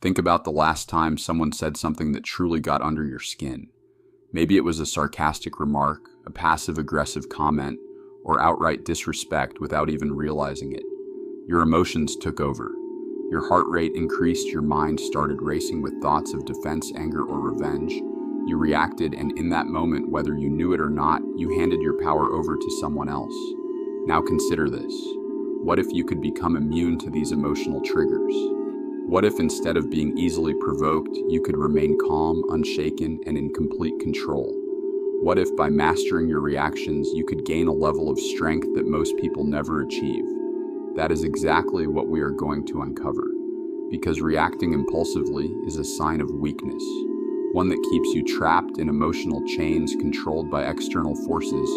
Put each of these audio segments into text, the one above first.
Think about the last time someone said something that truly got under your skin. Maybe it was a sarcastic remark, a passive-aggressive comment, or outright disrespect without even realizing it. Your emotions took over. Your heart rate increased, your mind started racing with thoughts of defense, anger, or revenge. You reacted, and in that moment, whether you knew it or not, you handed your power over to someone else. Now consider this. What if you could become immune to these emotional triggers? What if instead of being easily provoked, you could remain calm, unshaken, and in complete control? What if by mastering your reactions, you could gain a level of strength that most people never achieve? That is exactly what we are going to uncover. Because reacting impulsively is a sign of weakness, one that keeps you trapped in emotional chains controlled by external forces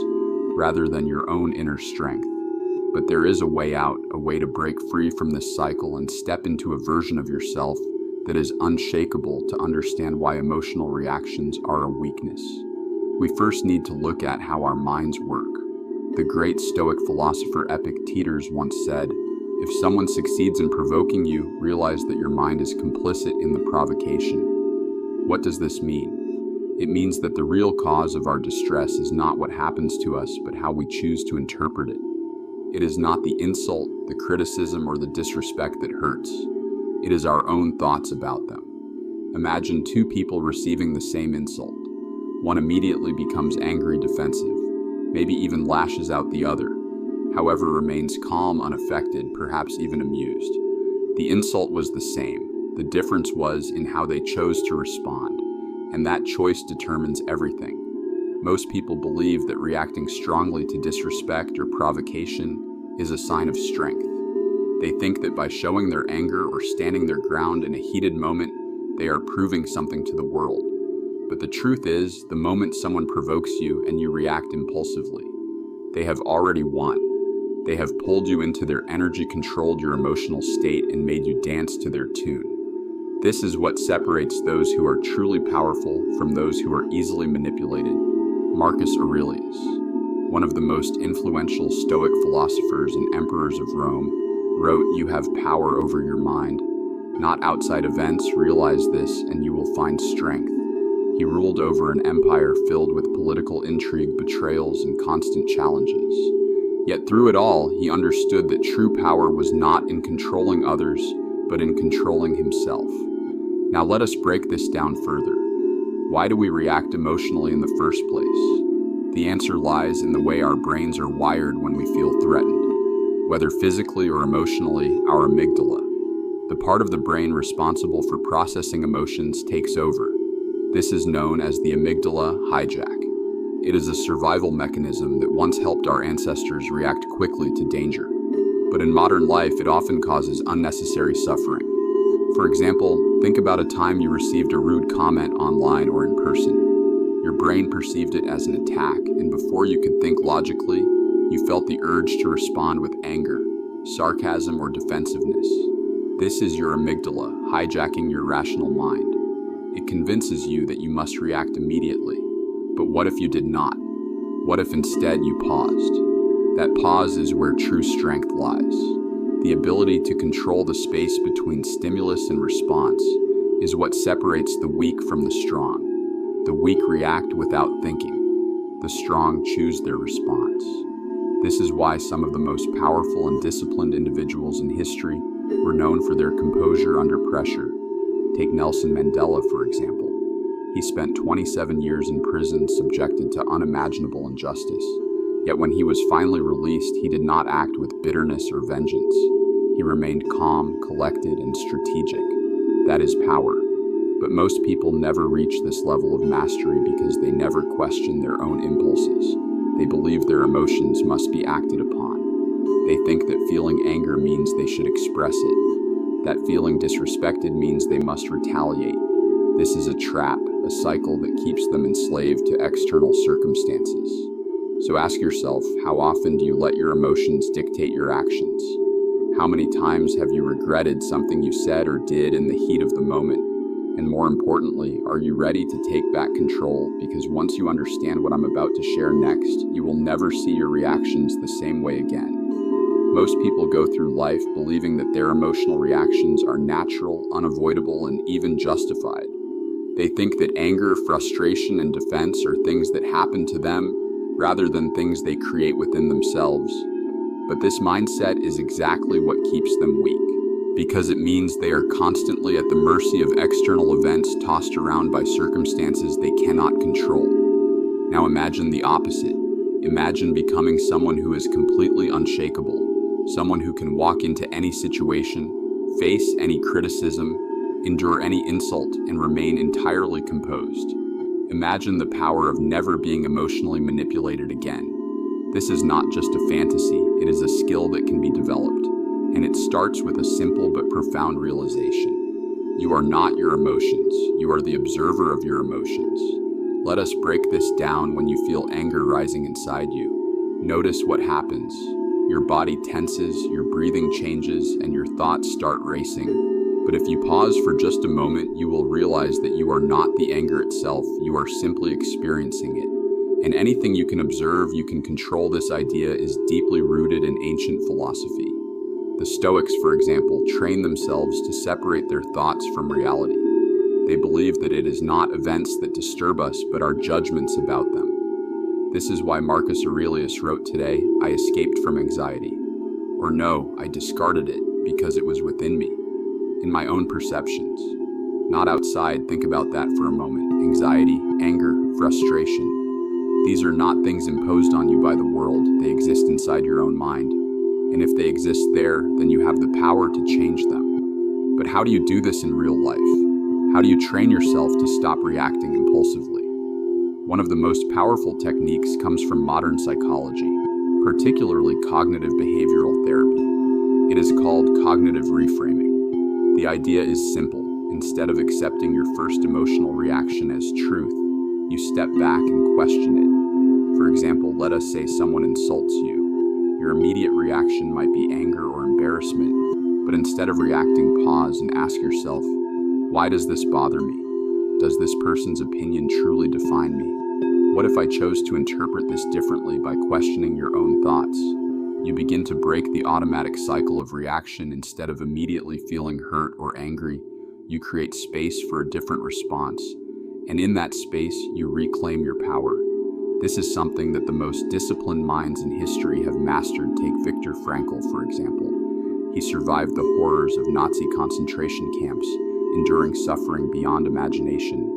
rather than your own inner strength. But there is a way out, a way to break free from this cycle and step into a version of yourself that is unshakable to understand why emotional reactions are a weakness. We first need to look at how our minds work. The great Stoic philosopher Epictetus once said, "If someone succeeds in provoking you, realize that your mind is complicit in the provocation." What does this mean? It means that the real cause of our distress is not what happens to us, but how we choose to interpret it. It is not the insult, the criticism, or the disrespect that hurts. It is our own thoughts about them. Imagine two people receiving the same insult. One immediately becomes angry, defensive, maybe even lashes out the other, however remains calm, unaffected, perhaps even amused. The insult was the same. The difference was in how they chose to respond, and that choice determines everything. Most people believe that reacting strongly to disrespect or provocation is a sign of strength. They think that by showing their anger or standing their ground in a heated moment, they are proving something to the world. But the truth is, the moment someone provokes you and you react impulsively, they have already won. They have pulled you into their energy, controlled your emotional state, and made you dance to their tune. This is what separates those who are truly powerful from those who are easily manipulated. Marcus Aurelius, one of the most influential Stoic philosophers and emperors of Rome, wrote, "You have power over your mind, not outside events. Realize this, and you will find strength." He ruled over an empire filled with political intrigue, betrayals, and constant challenges. Yet through it all, he understood that true power was not in controlling others, but in controlling himself. Now let us break this down further. Why do we react emotionally in the first place? The answer lies in the way our brains are wired when we feel threatened. Whether physically or emotionally, our amygdala, the part of the brain responsible for processing emotions, takes over. This is known as the amygdala hijack. It is a survival mechanism that once helped our ancestors react quickly to danger. But in modern life, it often causes unnecessary suffering. For example, think about a time you received a rude comment online or in person. Your brain perceived it as an attack, and before you could think logically, you felt the urge to respond with anger, sarcasm, or defensiveness. This is your amygdala hijacking your rational mind. It convinces you that you must react immediately. But what if you did not? What if instead you paused? That pause is where true strength lies. The ability to control the space between stimulus and response is what separates the weak from the strong. The weak react without thinking. The strong choose their response. This is why some of the most powerful and disciplined individuals in history were known for their composure under pressure. Take Nelson Mandela, for example. He spent 27 years in prison, subjected to unimaginable injustice. Yet when he was finally released, he did not act with bitterness or vengeance. He remained calm, collected, and strategic. That is power. But most people never reach this level of mastery because they never question their own impulses. They believe their emotions must be acted upon. They think that feeling anger means they should express it. That feeling disrespected means they must retaliate. This is a trap, a cycle that keeps them enslaved to external circumstances. So ask yourself, how often do you let your emotions dictate your actions? How many times have you regretted something you said or did in the heat of the moment? And more importantly, are you ready to take back control? Because once you understand what I'm about to share next, you will never see your reactions the same way again. Most people go through life believing that their emotional reactions are natural, unavoidable, and even justified. They think that anger, frustration, and defense are things that happen to them rather than things they create within themselves. But this mindset is exactly what keeps them weak, because it means they are constantly at the mercy of external events tossed around by circumstances they cannot control. Now imagine the opposite. Imagine becoming someone who is completely unshakable, someone who can walk into any situation, face any criticism, endure any insult, and remain entirely composed. Imagine the power of never being emotionally manipulated again. This is not just a fantasy, it is a skill that can be developed, and it starts with a simple but profound realization. You are not your emotions, you are the observer of your emotions. Let us break this down. When you feel anger rising inside you, notice what happens. Your body tenses, your breathing changes, and your thoughts start racing. But if you pause for just a moment, you will realize that you are not the anger itself, you are simply experiencing it. And anything you can observe, you can control. This idea is deeply rooted in ancient philosophy. The Stoics, for example, train themselves to separate their thoughts from reality. They believe that it is not events that disturb us, but our judgments about them. This is why Marcus Aurelius wrote today, "I escaped from anxiety." Or no, I discarded it because it was within me, in my own perceptions, not outside. Think about that for a moment. Anxiety, anger, frustration. These are not things imposed on you by the world. They exist inside your own mind. And if they exist there, then you have the power to change them. But how do you do this in real life? How do you train yourself to stop reacting impulsively? One of the most powerful techniques comes from modern psychology, particularly cognitive behavioral therapy. It is called cognitive reframing. The idea is simple. Instead of accepting your first emotional reaction as truth, you step back and question it. For example, let us say someone insults you. Your immediate reaction might be anger or embarrassment, but instead of reacting, pause and ask yourself, why does this bother me? Does this person's opinion truly define me? What if I chose to interpret this differently? By questioning your own thoughts, you begin to break the automatic cycle of reaction. Instead of immediately feeling hurt or angry, you create space for a different response. And in that space, you reclaim your power. This is something that the most disciplined minds in history have mastered. Take Viktor Frankl, for example. He survived the horrors of Nazi concentration camps, enduring suffering beyond imagination.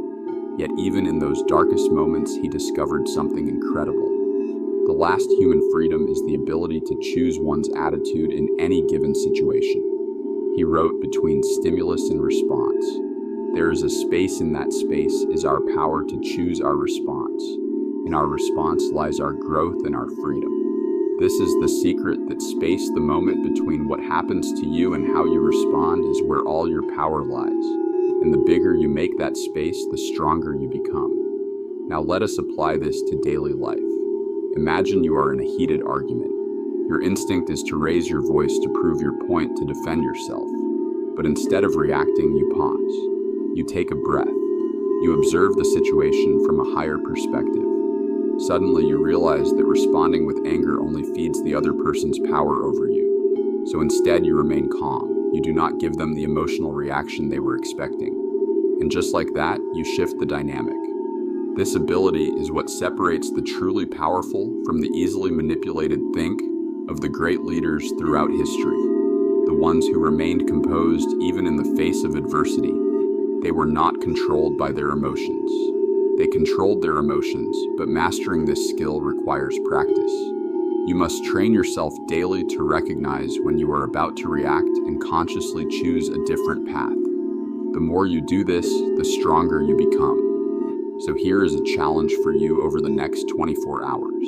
Yet even in those darkest moments, he discovered something incredible. The last human freedom is the ability to choose one's attitude in any given situation. He wrote, between stimulus and response, there is a space. In that space is our power to choose our response. In our response lies our growth and our freedom. This is the secret. That space, the moment between what happens to you and how you respond, is where all your power lies. And the bigger you make that space, the stronger you become. Now let us apply this to daily life. Imagine you are in a heated argument. Your instinct is to raise your voice to prove your point, to defend yourself. But instead of reacting, you pause. You take a breath. You observe the situation from a higher perspective. Suddenly, you realize that responding with anger only feeds the other person's power over you. So instead, you remain calm. You do not give them the emotional reaction they were expecting. And just like that, you shift the dynamic. This ability is what separates the truly powerful from the easily manipulated. Think of the great leaders throughout history, the ones who remained composed even in the face of adversity. They were not controlled by their emotions. They controlled their emotions, but mastering this skill requires practice. You must train yourself daily to recognize when you are about to react and consciously choose a different path. The more you do this, the stronger you become. So here is a challenge for you over the next 24 hours.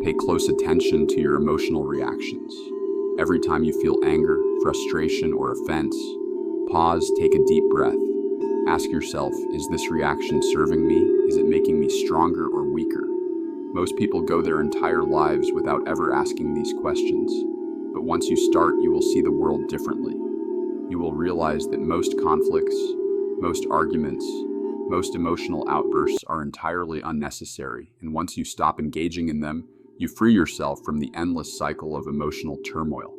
Pay close attention to your emotional reactions. Every time you feel anger, frustration, or offense, pause, take a deep breath. Ask yourself, is this reaction serving me? Is it making me stronger or weaker? Most people go their entire lives without ever asking these questions. But once you start, you will see the world differently. You will realize that most conflicts, most arguments, most emotional outbursts are entirely unnecessary. And once you stop engaging in them, You free yourself from the endless cycle of emotional turmoil.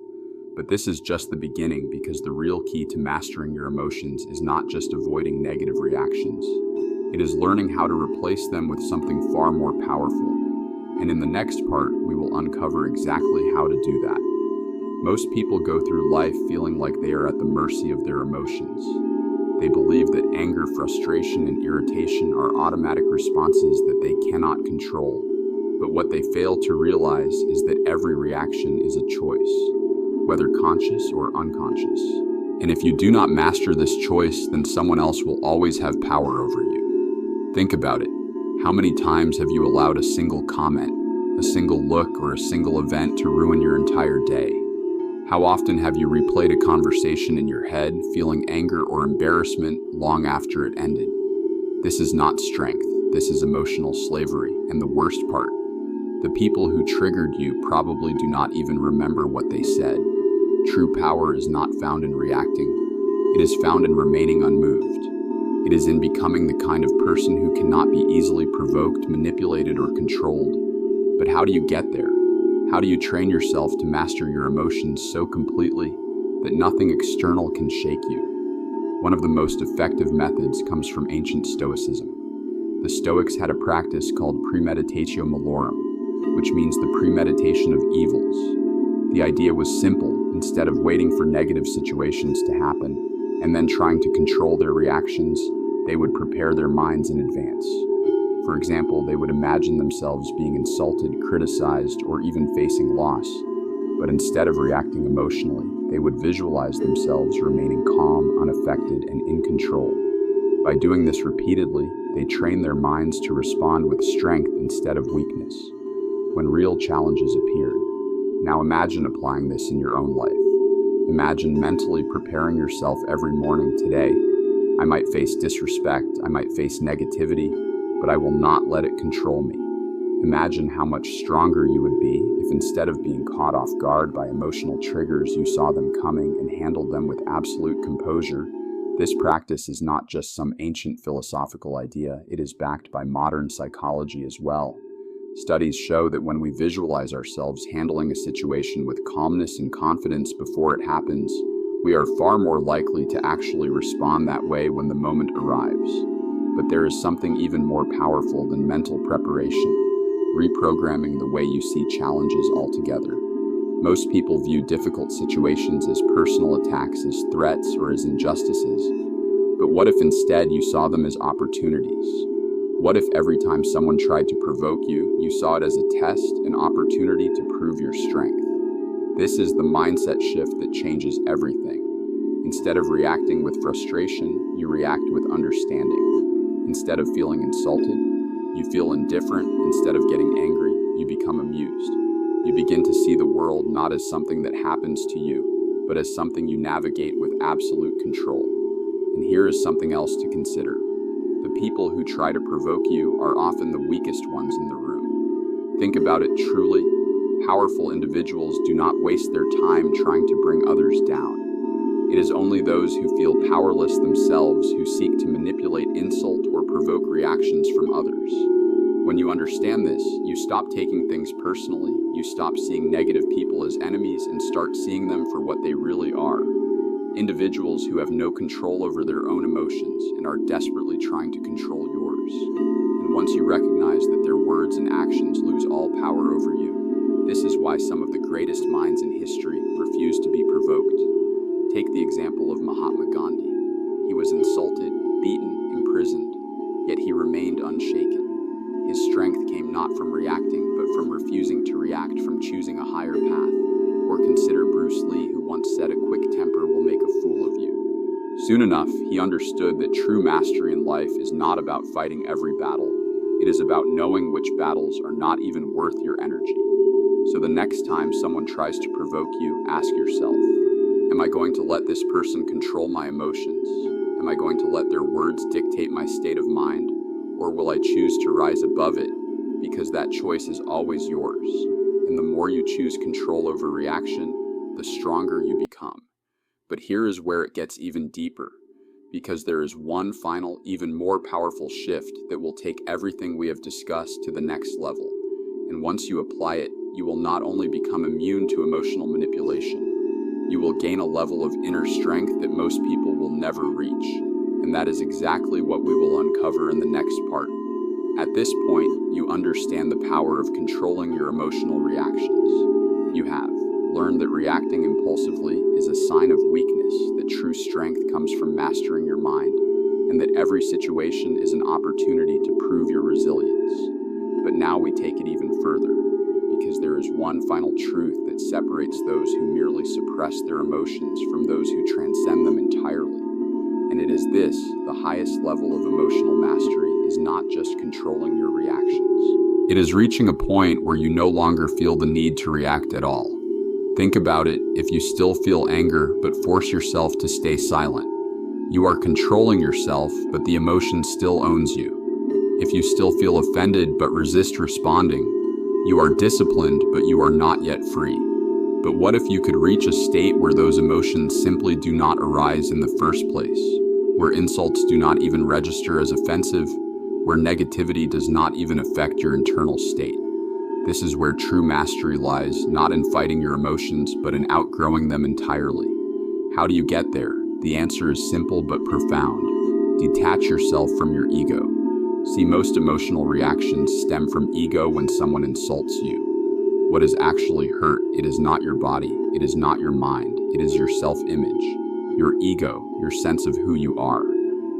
But this is just the beginning, because the real key to mastering your emotions is not just avoiding negative reactions. It is learning how to replace them with something far more powerful. And in the next part, we will uncover exactly how to do that. Most people go through life feeling like they are at the mercy of their emotions. They believe that anger, frustration, and irritation are automatic responses that they cannot control. But what they fail to realize is that every reaction is a choice, whether conscious or unconscious. And if you do not master this choice, then someone else will always have power over you. Think about it. How many times have you allowed a single comment, a single look, or a single event to ruin your entire day? How often have you replayed a conversation in your head, feeling anger or embarrassment long after it ended? This is not strength. This is emotional slavery. And the worst part, the people who triggered you probably do not even remember what they said. True power is not found in reacting. It is found in remaining unmoved. It is in becoming the kind of person who cannot be easily provoked, manipulated, or controlled. But how do you get there? How do you train yourself to master your emotions so completely that nothing external can shake you? One of the most effective methods comes from ancient Stoicism. The Stoics had a practice called premeditatio malorum, which means the premeditation of evils. The idea was simple. Instead of waiting for negative situations to happen and then trying to control their reactions, they would prepare their minds in advance. For example, they would imagine themselves being insulted, criticized, or even facing loss. But instead of reacting emotionally, they would visualize themselves remaining calm, unaffected, and in control. By doing this repeatedly, they train their minds to respond with strength instead of weakness when real challenges appeared. Now imagine applying this in your own life. Imagine mentally preparing yourself every morning. Today, I might face disrespect, I might face negativity, but I will not let it control me. Imagine how much stronger you would be if, instead of being caught off guard by emotional triggers, you saw them coming and handled them with absolute composure. This practice is not just some ancient philosophical idea, it is backed by modern psychology as well. Studies show that when we visualize ourselves handling a situation with calmness and confidence before it happens, we are far more likely to actually respond that way when the moment arrives. But there is something even more powerful than mental preparation: reprogramming the way you see challenges altogether. Most people view difficult situations as personal attacks, as threats, or as injustices. But what if instead you saw them as opportunities? What if every time someone tried to provoke you, you saw it as a test, an opportunity to prove your strength? This is the mindset shift that changes everything. Instead of reacting with frustration, you react with understanding. Instead of feeling insulted, you feel indifferent. Instead of getting angry, you become amused. You begin to see the world not as something that happens to you, but as something you navigate with absolute control. And here is something else to consider. The people who try to provoke you are often the weakest ones in the room. Think about it truly. Powerful individuals do not waste their time trying to bring others down. It is only those who feel powerless themselves who seek to manipulate, insult, or provoke reactions from others. When you understand this, you stop taking things personally, you stop seeing negative people as enemies and start seeing them for what they really are. Individuals who have no control over their own emotions and are desperately trying to control yours. And once you recognize that their words and actions lose all power over you, this is why some of the greatest minds in history refuse to be provoked. Take the example of Mahatma Gandhi. He was insulted, beaten, imprisoned, yet he remained unshaken. His strength came not from reacting, but from refusing to react, from choosing a higher path. Or consider Bruce Lee, who once said, "A quick temper will make a fool of you." Soon enough, he understood that true mastery in life is not about fighting every battle. It is about knowing which battles are not even worth your energy. So the next time someone tries to provoke you, ask yourself, am I going to let this person control my emotions? Am I going to let their words dictate my state of mind? Or will I choose to rise above it? Because that choice is always yours. And the more you choose control over reaction, the stronger you become. But here is where it gets even deeper, because there is one final, even more powerful shift that will take everything we have discussed to the next level. And once you apply it, you will not only become immune to emotional manipulation, you will gain a level of inner strength that most people will never reach. And that is exactly what we will uncover in the next part. At this point, you understand the power of controlling your emotional reactions. You have learned that reacting impulsively is a sign of weakness, that true strength comes from mastering your mind, and that every situation is an opportunity to prove your resilience. But now we take it even further, because there is one final truth that separates those who merely suppress their emotions from those who transcend them entirely. And it is this: the highest level of emotional mastery is not just controlling your reactions. It is reaching a point where you no longer feel the need to react at all. Think about it: if you still feel anger but force yourself to stay silent, you are controlling yourself, but the emotion still owns you. If you still feel offended but resist responding, you are disciplined, but you are not yet free. But what if you could reach a state where those emotions simply do not arise in the first place, where insults do not even register as offensive, where negativity does not even affect your internal state? This is where true mastery lies, not in fighting your emotions, but in outgrowing them entirely. How do you get there? The answer is simple but profound. Detach yourself from your ego. See, most emotional reactions stem from ego. When someone insults you, what is actually hurt, it is not your body, it is not your mind, it is your self-image, your ego, your sense of who you are.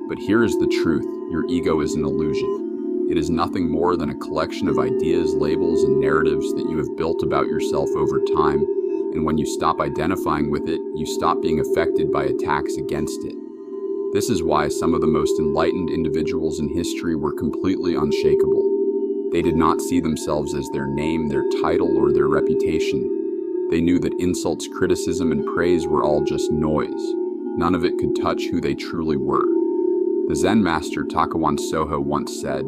But here is the truth: your ego is an illusion. It is nothing more than a collection of ideas, labels, and narratives that you have built about yourself over time. And when you stop identifying with it, you stop being affected by attacks against it. This is why some of the most enlightened individuals in history were completely unshakable. They did not see themselves as their name, their title, or their reputation. They knew that insults, criticism, and praise were all just noise. None of it could touch who they truly were. The Zen master Takawan Soho once said,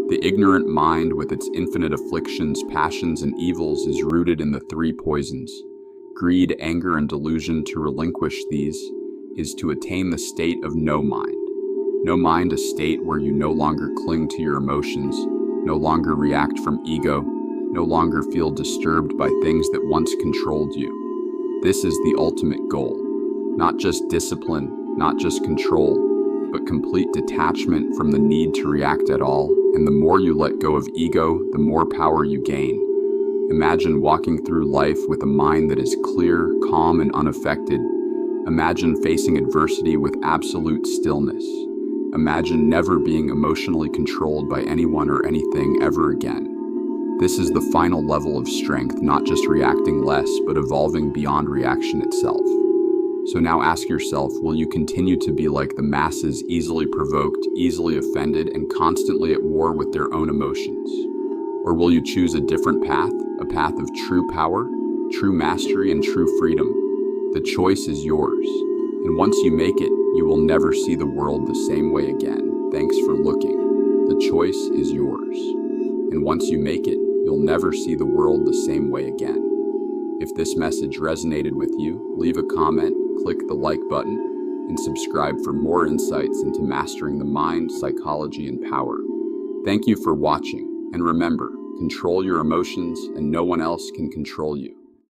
"The ignorant mind with its infinite afflictions, passions, and evils is rooted in the three poisons: greed, anger, and delusion. To relinquish these is to attain the state of no mind. No mind, a state where you no longer cling to your emotions, no longer react from ego, no longer feel disturbed by things that once controlled you. This is the ultimate goal. Not just discipline, not just control, but complete detachment from the need to react at all. And the more you let go of ego, the more power you gain. Imagine walking through life with a mind that is clear, calm, and unaffected. Imagine facing adversity with absolute stillness. Imagine never being emotionally controlled by anyone or anything ever again. This is the final level of strength, not just reacting less, but evolving beyond reaction itself. So now ask yourself, will you continue to be like the masses, easily provoked, easily offended, and constantly at war with their own emotions? Or will you choose a different path, a path of true power, true mastery, and true freedom? The choice is yours. And once you make it, you will never see the world the same way again. Thanks for looking. The choice is yours. And once you make it, you'll never see the world the same way again. If this message resonated with you, leave a comment, click the like button, and subscribe for more insights into mastering the mind, psychology, and power. Thank you for watching, and remember, control your emotions and no one else can control you.